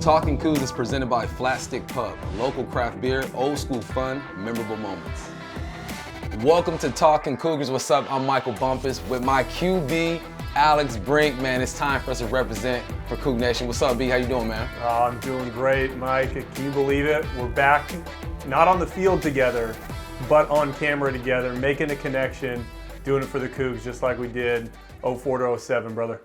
Talkin Cougars is presented by Flat Stick Pub, local craft beer, old school fun, memorable moments. Welcome to Talkin Cougars. What's up? I'm Michael Bumpus with my QB, Alex Brink. Man, it's time for us to represent for Coug Nation. What's up, B? How you doing, man? Oh, I'm doing great, Mike. Can you believe it? We're back, not on the field together, but on camera together, making a connection, doing it for the Cougs just like we did 04 to 07, brother.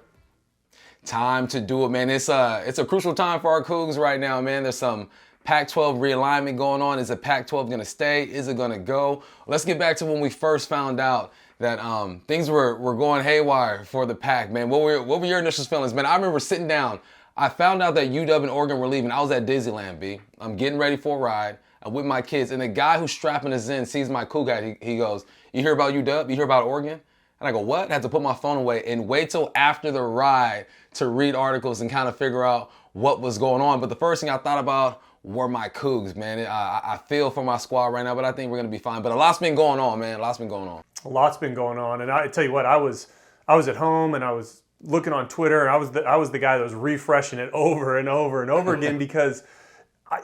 Time to do it, man. It's a crucial time for our Cougs right now, man. There's some Pac12 realignment going on. Is the Pac12 going to stay? Is it going to go? Let's get back to when we first found out that things were going haywire for the Pac, man. What were your initial feelings, man? I remember sitting down. I found out that UW and Oregon were leaving. I was at Disneyland, B. I'm getting ready for a ride. I'm with my kids, and the guy who's strapping us in sees my Coug hat. He goes, "You hear about UW? You hear about Oregon?" And I go, "What?" I had to put my phone away and wait till after the ride to read articles and kind of figure out what was going on. But the first thing I thought about were my Cougs, man. I feel for my squad right now, but I think we're going to be fine. But a lot's been going on, man. A lot's been going on. A lot's been going on. And I tell you what, I was at home and I was looking on Twitter, and I was the guy that was refreshing it over and over and over again because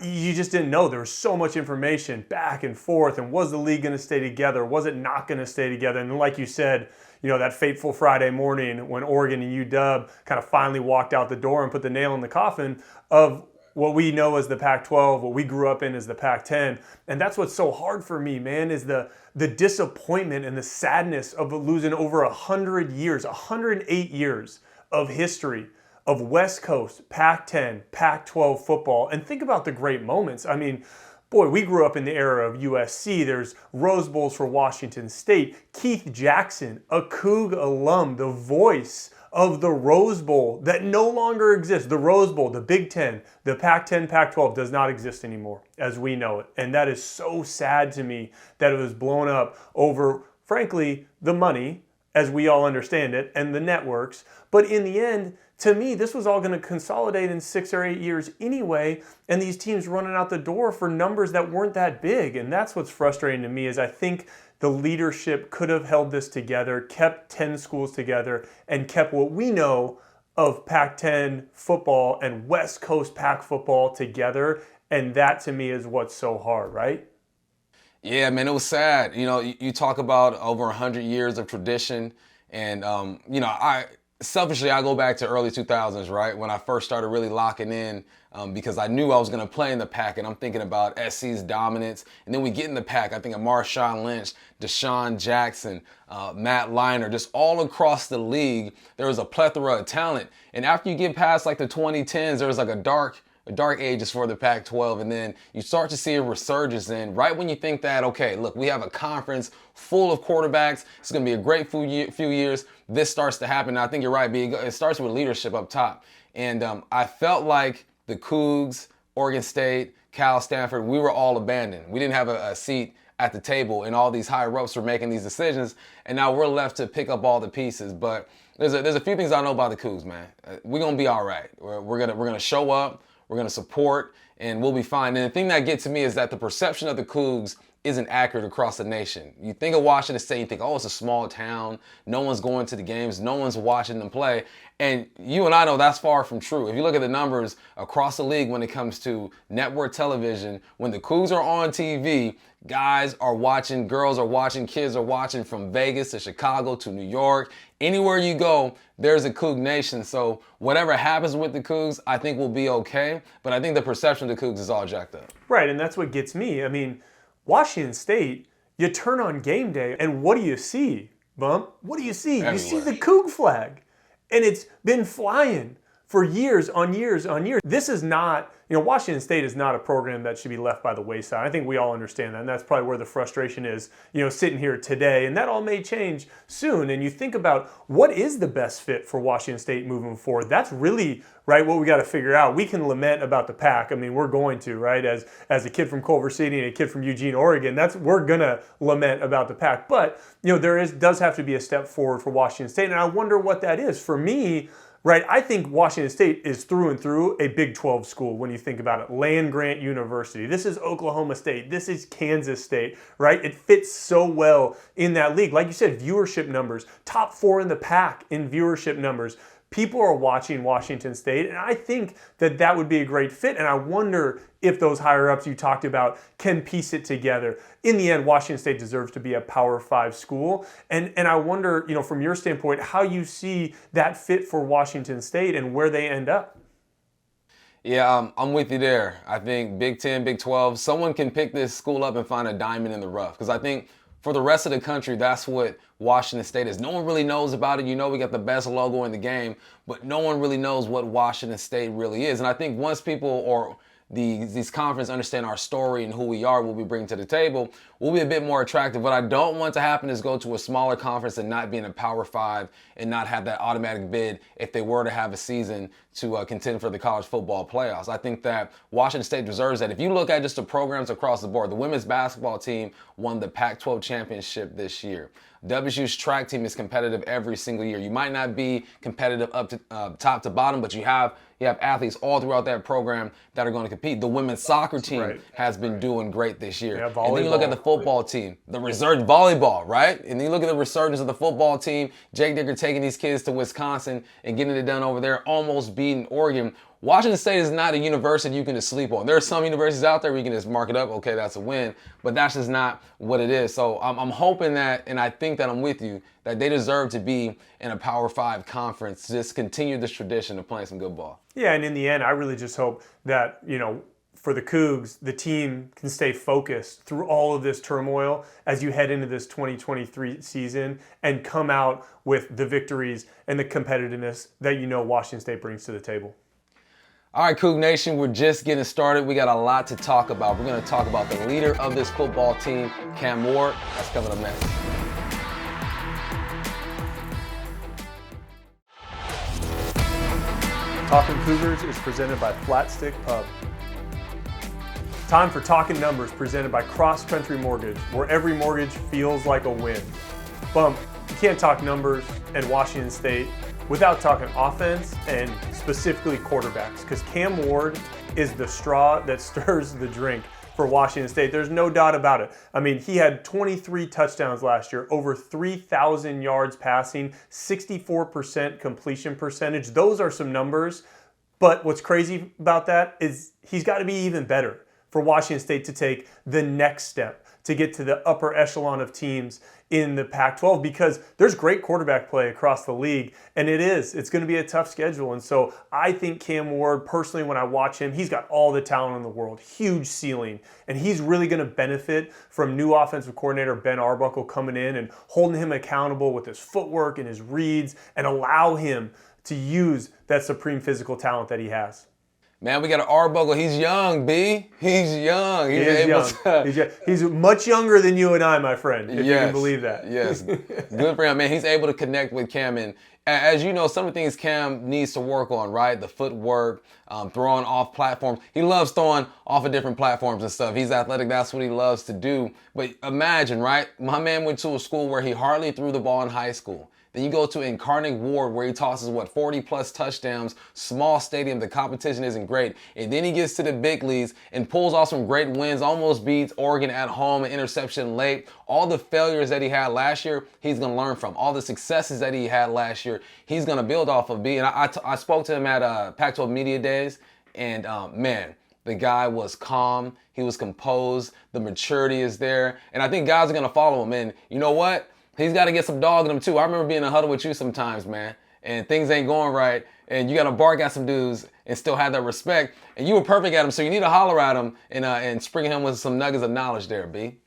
you just didn't know. There was so much information back and forth. And was the league going to stay together? Was it not going to stay together? And like you said, you know, that fateful Friday morning when Oregon and UW kind of finally walked out the door and put the nail in the coffin of what we know as the Pac-12, what we grew up in as the Pac-10. And that's what's so hard for me, man, is the disappointment and the sadness of losing over 100 years, 108 years of history of West Coast, Pac-10, Pac-12 football. And think about the great moments. I mean, boy, we grew up in the era of USC. There's Rose Bowls for Washington State. Keith Jackson, a Coug alum, the voice of the Rose Bowl that no longer exists. The Rose Bowl, the Big Ten, the Pac-10, Pac-12 does not exist anymore as we know it. And that is so sad to me that it was blown up over, frankly, the money, as we all understand it, and the networks. But in the end, to me, this was all going to consolidate in 6 or 8 years anyway, and these teams running out the door for numbers that weren't that big. And that's what's frustrating to me is I think the leadership could have held this together, kept 10 schools together, and kept what we know of Pac-10 football and West Coast Pac football together. And that to me is what's so hard, right? Yeah, man, it was sad. You know, you talk about over 100 years of tradition, and you know, selfishly, I go back to early 2000s, right? When I first started really locking in because I knew I was going to play in the Pac, and I'm thinking about SC's dominance. And then we get in the Pac, I think of Marshawn Lynch, Deshaun Jackson, Matt Leinart, just all across the league, there was a plethora of talent. And after you get past like the 2010s, there was like a dark ages for the Pac-12, and then you start to see a resurgence in right when you think that, okay, look, we have a conference full of quarterbacks. It's going to be a great few years. This starts to happen. And I think you're right, B. It starts with leadership up top. And I felt like the Cougs, Oregon State, Cal, Stanford, we were all abandoned. We didn't have a seat at the table, and all these higher-ups were making these decisions, and now we're left to pick up all the pieces. But there's a few things I know about the Cougs, man. We're going to be all right. We're gonna show up. We're going to support, and we'll be fine. And the thing that gets to me is that the perception of the Cougs isn't accurate across the nation. You think of Washington State, you think, oh, it's a small town. No one's going to the games. No one's watching them play. And you and I know that's far from true. If you look at the numbers across the league when it comes to network television, when the Cougs are on TV, guys are watching, girls are watching, kids are watching from Vegas to Chicago to New York. Anywhere you go, there's a Coug Nation. So whatever happens with the Cougs, I think will be okay. But I think the perception of the Cougs is all jacked up. Right, and that's what gets me. I mean, Washington State, you turn on game day, and what do you see, Bump? What do you see? Everywhere. You see the Coug flag. And it's been flying for years on years on years. This is not, Washington State is not a program that should be left by the wayside. I think we all understand that, and that's probably where the frustration is, sitting here today. And that all may change soon. And you think about what is the best fit for Washington State moving forward. That's really, right, what we got to figure out. We can lament about the Pac. I mean, we're going to, right? As a kid from Culver City and a kid from Eugene, Oregon, we're going to lament about the Pac. But, does have to be a step forward for Washington State. And I wonder what that is. For me, right, I think Washington State is through and through a Big 12 school when you think about it. Land-grant university. This is Oklahoma State. This is Kansas State, right? It fits so well in that league. Like you said, viewership numbers. Top 4 in the Pac in viewership numbers. people are watching Washington State, and I think that would be a great fit. And I wonder if those higher-ups you talked about can piece it together. In the end, Washington State deserves to be a Power 5 school. And I wonder, from your standpoint, how you see that fit for Washington State and where they end up. Yeah, I'm with you there. I think Big 10, Big 12, someone can pick this school up and find a diamond in the rough. Because I think for the rest of the country, that's what Washington State is. No one really knows about it. We got the best logo in the game, but no one really knows what Washington State really is. And I think once people or these conferences understand our story and who we are, what we bring to the table, we'll be a bit more attractive. What I don't want to happen is go to a smaller conference and not be in a Power 5 and not have that automatic bid if they were to have a season to contend for the college football playoffs. I think that Washington State deserves that. If you look at just the programs across the board, the women's basketball team won the Pac12 championship this year. WSU's track team is competitive every single year. You might not be competitive up to top to bottom, but you have athletes all throughout that program that are going to compete. The women's soccer team has been doing great this year. Yeah, and then you look at the football team, the resurgent volleyball, right? And then you look at the resurgence of the football team. Jake Dicker taking these kids to Wisconsin and getting it done over there, almost beating Oregon. Washington State is not a university you can just sleep on. There are some universities out there where you can just mark it up, okay, that's a win, but that's just not what it is. So I'm hoping that, and I think that I'm with you, that they deserve to be in a Power 5 conference to just continue this tradition of playing some good ball. Yeah, and in the end, I really just hope that, for the Cougs, the team can stay focused through all of this turmoil as you head into this 2023 season and come out with the victories and the competitiveness that Washington State brings to the table. All right, Coug Nation, we're just getting started. We got a lot to talk about. We're going to talk about the leader of this football team, Cam Ward. That's coming up next. Talkin Cougars is presented by Flat Stick Pub. Time for Talkin' Numbers, presented by Cross Country Mortgage, where every mortgage feels like a win. Bump, you can't talk numbers and Washington State without talking offense and specifically quarterbacks, because Cam Ward is the straw that stirs the drink for Washington State. There's no doubt about it. I mean, he had 23 touchdowns last year, over 3,000 yards passing, 64% completion percentage. Those are some numbers, but what's crazy about that is he's got to be even better for Washington State to take the next step, to get to the upper echelon of teams in the Pac-12, because there's great quarterback play across the league, and it's going to be a tough schedule. And so I think Cam Ward, personally, when I watch him, he's got all the talent in the world, huge ceiling, and he's really going to benefit from new offensive coordinator Ben Arbuckle coming in and holding him accountable with his footwork and his reads and allow him to use that supreme physical talent that he has. Man, we got an Arbuckle. He's young, B. He's young. He's much younger than you and I, my friend, if you can believe that. Yes. Good for him, man. He's able to connect with Cam. And as you know, some of the things Cam needs to work on, right? The footwork, throwing off platforms. He loves throwing off of different platforms and stuff. He's athletic. That's what he loves to do. But imagine, right? My man went to a school where he hardly threw the ball in high school. Then you go to Incarnate Ward, where he tosses, 40-plus touchdowns, small stadium, the competition isn't great. And then he gets to the big leagues and pulls off some great wins, almost beats Oregon at home, an interception late. All the failures that he had last year, he's going to learn from. All the successes that he had last year, he's going to build off of. And I spoke to him at Pac-12 Media Days, and man, the guy was calm. He was composed. The maturity is there. And I think guys are going to follow him. And you know what? He's got to get some dog in him, too. I remember being in a huddle with you sometimes, man, and things ain't going right, and you got to bark at some dudes and still have that respect, and you were perfect at him, so you need to holler at him and spring him with some nuggets of knowledge there, B.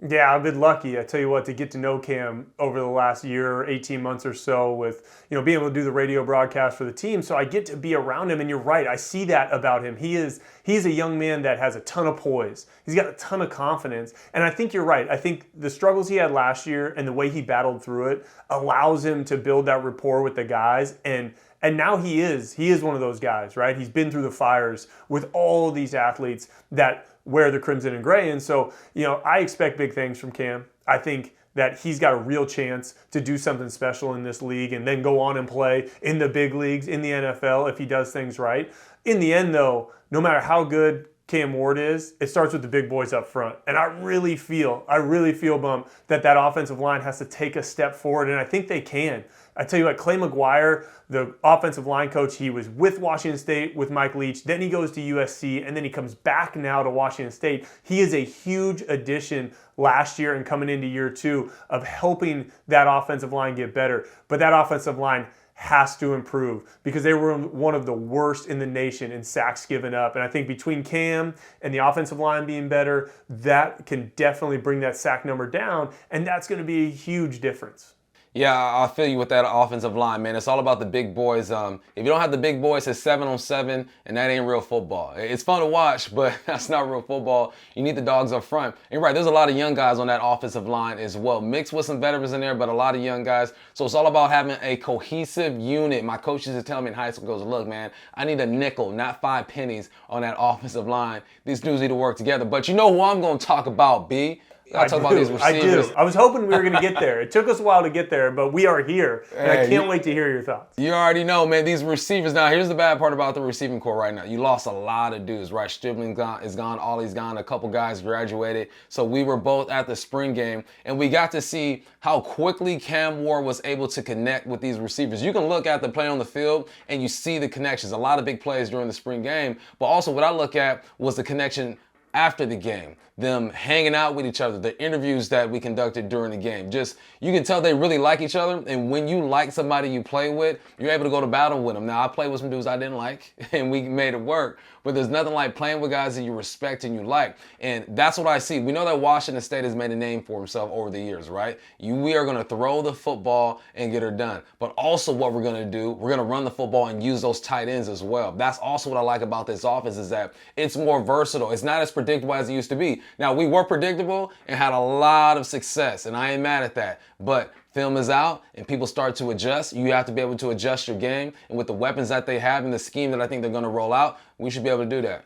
Yeah, I've been lucky, I tell you what, to get to know Cam over the last year, 18 months or so with, being able to do the radio broadcast for the team. So I get to be around him, and you're right, I see that about him. He's a young man that has a ton of poise. He's got a ton of confidence. And I think you're right. I think the struggles he had last year and the way he battled through it allows him to build that rapport with the guys. And now he is one of those guys, right? He's been through the fires with all of these athletes that wear the crimson and gray. And so, I expect big things from Cam. I think that he's got a real chance to do something special in this league and then go on and play in the big leagues, in the NFL, if he does things right. In the end, though, no matter how good Cam Ward is, it starts with the big boys up front. And I really feel, Bump, that offensive line has to take a step forward, and I think they can. I tell you what, Clay McGuire, the offensive line coach, he was with Washington State with Mike Leach, then he goes to USC, and then he comes back now to Washington State. He is a huge addition last year and coming into year 2 of helping that offensive line get better. But that offensive line has to improve because they were one of the worst in the nation in sacks given up. And I think between Cam and the offensive line being better, that can definitely bring that sack number down, and that's going to be a huge difference. Yeah, I feel you with that offensive line, man. It's all about the big boys. If you don't have the big boys, it's 7-on-7, and that ain't real football. It's fun to watch, but that's not real football. You need the dogs up front. And you're right, there's a lot of young guys on that offensive line as well, mixed with some veterans in there, but a lot of young guys. So it's all about having a cohesive unit. My coach used to tell me in high school, goes, look, man, I need a nickel, not 5 pennies on that offensive line. These dudes need to work together. But you know who I'm going to talk about, B? I talk about these receivers. I do. I was hoping we were going to get there. It took us a while to get there, but we are here. And I can't wait to hear your thoughts. You already know, man, these receivers. Now, here's the bad part about the receiving core right now. You lost a lot of dudes, right? Stribling is gone. Ollie's gone. A couple guys graduated. So we were both at the spring game, and we got to see how quickly Cam Ward was able to connect with these receivers. You can look at the play on the field, and you see the connections. A lot of big plays during the spring game. But also what I look at was the connection after the game, them hanging out with each other, the interviews that we conducted during the game. Just, you can tell they really like each other, and when you like somebody you play with, you're able to go to battle with them. Now, I played with some dudes I didn't like, and we made it work, but there's nothing like playing with guys that you respect and you like, and that's what I see. We know that Washington State has made a name for himself over the years, right? We are going to throw the football and get her done, but also what we're going to do, we're going to run the football and use those tight ends as well. That's also what I like about this offense, is that it's more versatile. It's not as predictable as it used to be. Now, we were predictable and had a lot of success, and I ain't mad at that, but film is out and people start to adjust. You have to be able to adjust your game, and with the weapons that they have and the scheme that I think they're going to roll out, we should be able to do that.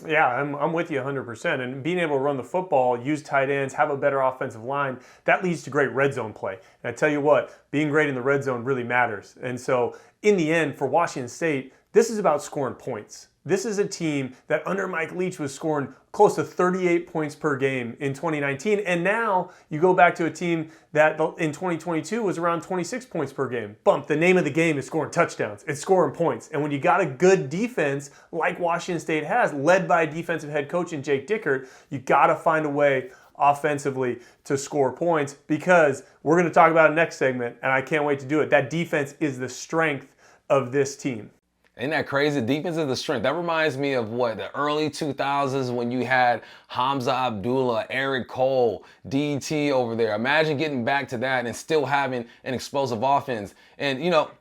Yeah, I'm with you 100%. And being able to run the football, use tight ends, have a better offensive line, that leads to great red zone play. And I tell you what, being great in the red zone really matters. And so in the end, for Washington State, this is about scoring points. This is a team that under Mike Leach was scoring close to 38 points per game in 2019. And now you go back to a team that in 2022 was around 26 points per game. Bump, the name of the game is scoring touchdowns. It's scoring points. And when you got a good defense like Washington State has, led by defensive head coach in Jake Dickert, you got to find a way offensively to score points, because we're going to talk about it next segment, and I can't wait to do it. That defense is the strength of this team. Isn't that crazy? Defense is the strength. That reminds me of the early 2000s when you had Hamza Abdullah, Eric Cole, DT over there. Imagine getting back to that and still having an explosive offense. And,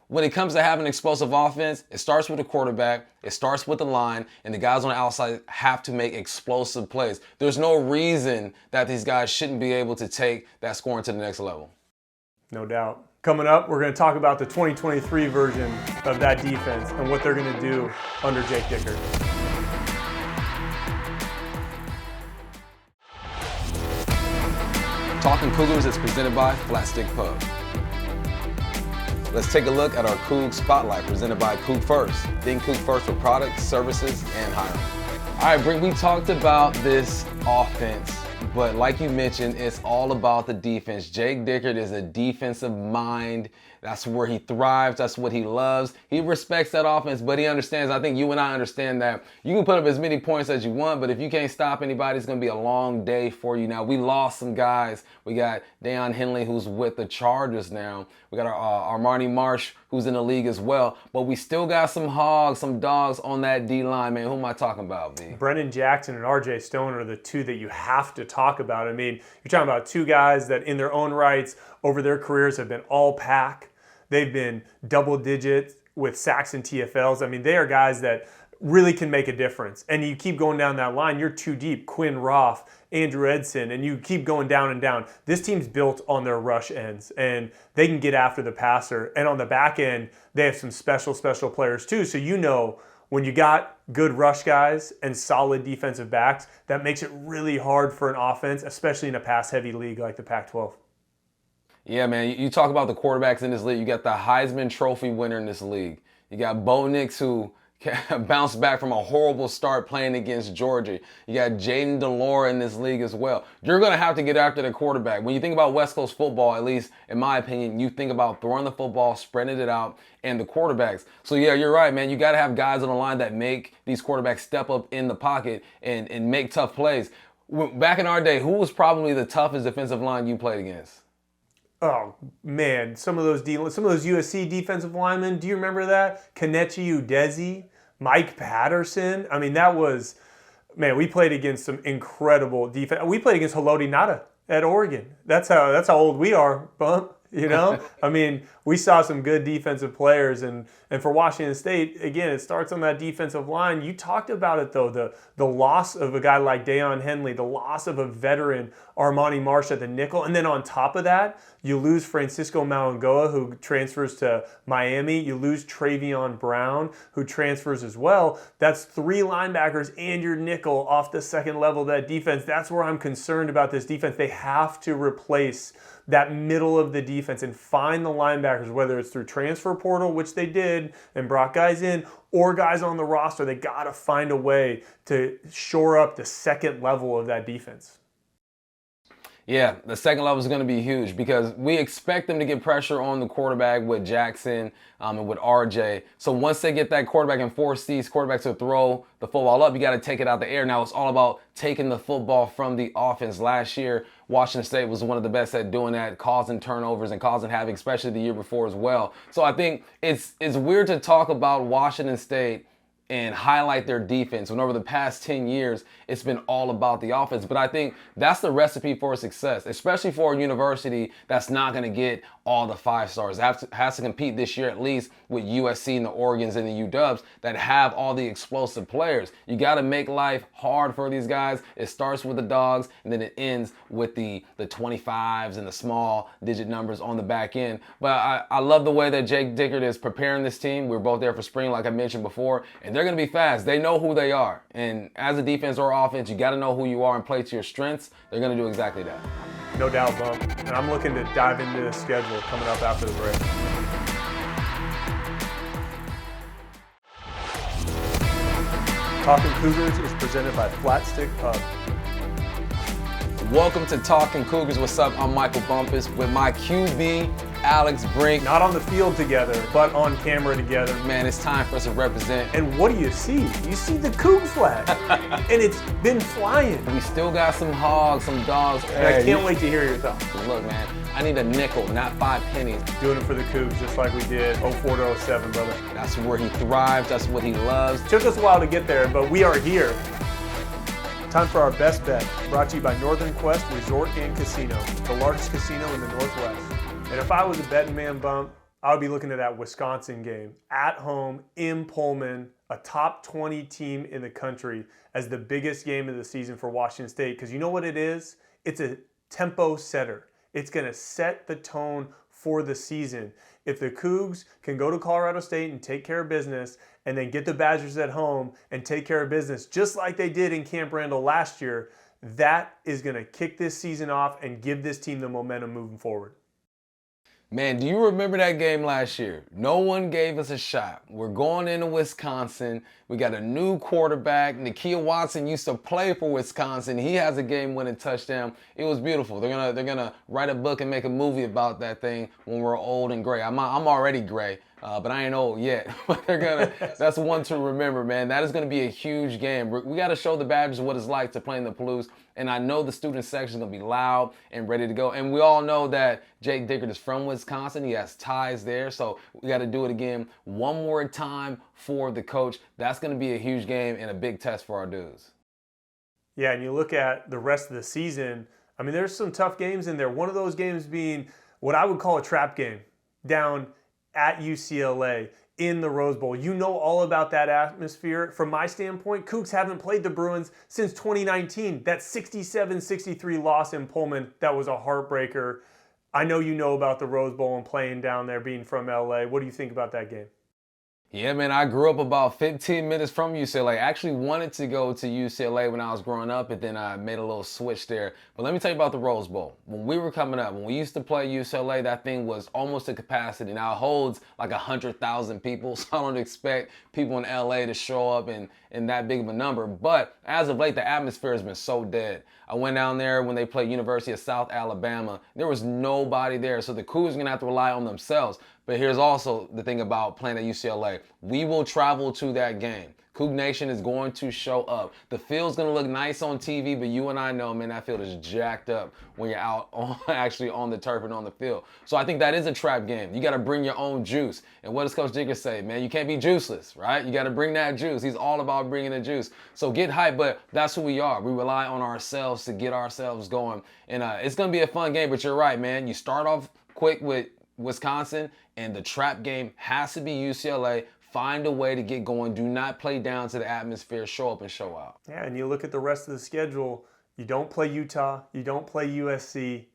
when it comes to having an explosive offense, it starts with the quarterback, it starts with the line, and the guys on the outside have to make explosive plays. There's no reason that these guys shouldn't be able to take that scoring to the next level. No doubt. Coming up, we're going to talk about the 2023 version of that defense and what they're going to do under Jake Dickert. Talkin Cougars is presented by Flat Stick Pub. Let's take a look at our Coug Spotlight presented by Coug First. Think Coug First for products, services, and hiring. All right, Brink, we talked about this offense, but like you mentioned, it's all about the defense. Jake Dickert is a defensive mind. That's where he thrives. That's what he loves. He respects that offense, but he understands. I think you and I understand that you can put up as many points as you want, but if you can't stop anybody, it's going to be a long day for you. Now, we lost some guys. We got Deion Henley, who's with the Chargers now. We got our Armani Marsh, who's in the league as well. But we still got some hogs, some dogs on that D-line, man. Who am I talking about, V? Brennan Jackson and R.J. Stone are the two that you have to talk about. I mean, you're talking about two guys that in their own rights over their careers have been all-pack. They've been double digits with sacks and TFLs. I mean, they are guys that really can make a difference. And you keep going down that line, you're too deep. Quinn Roth, Andrew Edson, and you keep going down and down. This team's built on their rush ends, and they can get after the passer. And on the back end, they have some special players too. So when you got good rush guys and solid defensive backs, that makes it really hard for an offense, especially in a pass-heavy league like the Pac-12. Yeah, man, you talk about the quarterbacks in this league. You got the Heisman Trophy winner in this league. You got Bo Nix, who bounced back from a horrible start playing against Georgia. You got Jaden Delore in this league as well. You're going to have to get after the quarterback. When you think about West Coast football, at least in my opinion, you think about throwing the football, spreading it out, and the quarterbacks. So yeah, you're right, man. You got to have guys on the line that make these quarterbacks step up in the pocket and make tough plays. Back in our day, who was probably the toughest defensive line you played against? Oh man, some of those USC defensive linemen. Do you remember that? Kenechi Udeze, Mike Patterson. I mean, that was, man. We played against some incredible defense. We played against Haloti Ngata at Oregon. That's how old we are, Bump. You know, I mean, we saw some good defensive players, and for Washington State, again, it starts on that defensive line. You talked about it though, the loss of a guy like Deion Henley, the loss of a veteran Armani Marsh at the nickel, and then on top of that, you lose Francisco Malangoa, who transfers to Miami. You lose Travion Brown, who transfers as well. That's 3 linebackers and your nickel off the second level of that defense. That's where I'm concerned about this defense. They have to replace that middle of the defense and find the linebackers, whether it's through transfer portal, which they did, and brought guys in, or guys on the roster. They got to find a way to shore up the second level of that defense. Yeah, the second level is going to be huge because we expect them to get pressure on the quarterback with Jackson and with RJ. So once they get that quarterback and force these quarterbacks to throw the football up, you got to take it out the air. Now it's all about taking the football from the offense. Last year, Washington State was one of the best at doing that, causing turnovers and causing havoc, especially the year before as well. So I think it's weird to talk about Washington State and highlight their defense when over the past 10 years, it's been all about the offense. But I think that's the recipe for success, especially for a university that's not going to get all the 5 stars. It has to compete this year at least with USC and the Oregons and the UWs that have all the explosive players. You got to make life hard for these guys. It starts with the dogs and then it ends with the 25s and the small digit numbers on the back end. But I love the way that Jake Dickert is preparing this team. We were both there for spring, like I mentioned before, and they're going to be fast. They know who they are. And as a defense or offense, you got to know who you are and play to your strengths. They're going to do exactly that. No doubt, Bump. And I'm looking to dive into the schedule coming up after the break. Talkin Cougars is presented by Flat Stick Pub. Welcome to Talkin Cougars. What's up? I'm Michael Bumpus with my QB, Alex Brink. Not on the field together, but on camera together. Man, it's time for us to represent. And what do you see? You see the Coug flag. And it's been flying. We still got some hogs, some dogs. And I can't wait to hear your thoughts. Look, man, I need a nickel, not 5 pennies. Doing it for the Cougs just like we did 04 to 07, brother. That's where he thrives. That's what he loves. Took us a while to get there, but we are here. Time for our best bet, brought to you by Northern Quest Resort and Casino, the largest casino in the Northwest. And if I was a betting man, Bump, I would be looking at that Wisconsin game at home in Pullman, a top 20 team in the country, as the biggest game of the season for Washington State. Because you know what it is? It's a tempo setter. It's going to set the tone for the season. If the Cougs can go to Colorado State and take care of business, and then get the Badgers at home and take care of business, just like they did in Camp Randall last year, that is going to kick this season off and give this team the momentum moving forward. Man, do you remember that game last year? No one gave us a shot. We're going into Wisconsin. We got a new quarterback. Nakia Watson used to play for Wisconsin. He has a game-winning touchdown. It was beautiful. They're gonna write a book and make a movie about that thing when we're old and gray. I'm already gray. But I ain't old yet. But that's one to remember, man. That is going to be a huge game. We got to show the Badgers what it's like to play in the Palouse. And I know the student section is going to be loud and ready to go. And we all know that Jake Dickert is from Wisconsin. He has ties there. So we got to do it again one more time for the coach. That's going to be a huge game and a big test for our dudes. Yeah, and you look at the rest of the season, I mean, there's some tough games in there. One of those games being what I would call a trap game down at UCLA in the Rose Bowl. You know all about that atmosphere. From my standpoint, Cougs haven't played the Bruins since 2019. That 67-63 loss in Pullman, that was a heartbreaker. I know you know about the Rose Bowl and playing down there, being from LA. What do you think about that game? Yeah, man, I grew up about 15 minutes from UCLA. I actually wanted to go to UCLA when I was growing up, and then I made a little switch there. But let me tell you about the Rose Bowl. When we were coming up, when we used to play UCLA, that thing was almost to capacity. Now it holds like 100,000 people, so I don't expect people in LA to show up in that big of a number. But as of late, the atmosphere has been so dead. I went down there when they played University of South Alabama. There was nobody there, so the Cougars are going to have to rely on themselves. But here's also the thing about playing at UCLA. We will travel to that game. Coug Nation is going to show up. The field's going to look nice on TV, but you and I know, man, that field is jacked up when you're out actually on the turf and on the field. So I think that is a trap game. You got to bring your own juice. And what does Coach Dicker say? Man, you can't be juiceless, right? You got to bring that juice. He's all about bringing the juice. So get hyped, but that's who we are. We rely on ourselves to get ourselves going. And it's going to be a fun game, but you're right, man. You start off quick with Wisconsin, and the trap game has to be UCLA. Find a way to get going. Do not play down to the atmosphere. Show up and show out. Yeah, and you look at the rest of the schedule. You don't play Utah. You don't play USC.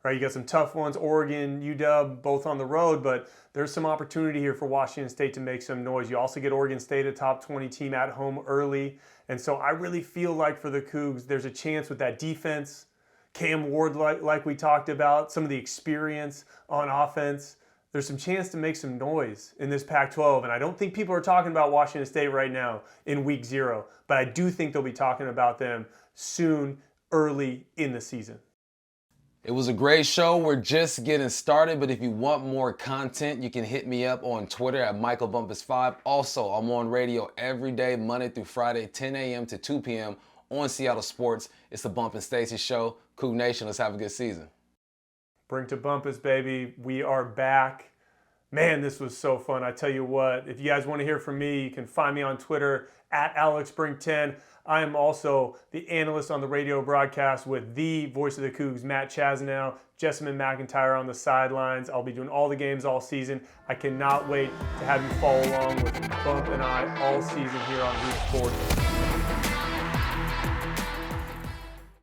Right? You got some tough ones, Oregon, UW, both on the road, but there's some opportunity here for Washington State to make some noise. You also get Oregon State, a top 20 team at home early. And so I really feel like for the Cougs, there's a chance with that defense, Cam Ward, like we talked about, some of the experience on offense. There's some chance to make some noise in this Pac-12. And I don't think people are talking about Washington State right now in week 0, but I do think they'll be talking about them soon, early in the season. It was a great show. We're just getting started, but if you want more content, you can hit me up on Twitter at Michael Bumpus 5. Also, I'm on radio every day, Monday through Friday, 10 a.m. to 2 p.m. on Seattle Sports. It's the Bump and Stacy Show. Coug Nation, let's have a good season. Brink to Bumpus, baby. We are back. Man, this was so fun. I tell you what, if you guys want to hear from me, you can find me on Twitter at AlexBrink10. I am also the analyst on the radio broadcast with the voice of the Cougs, Matt Chasnow, Jessamine McIntyre on the sidelines. I'll be doing all the games all season. I cannot wait to have you follow along with Bump and I all season here on Root Sports.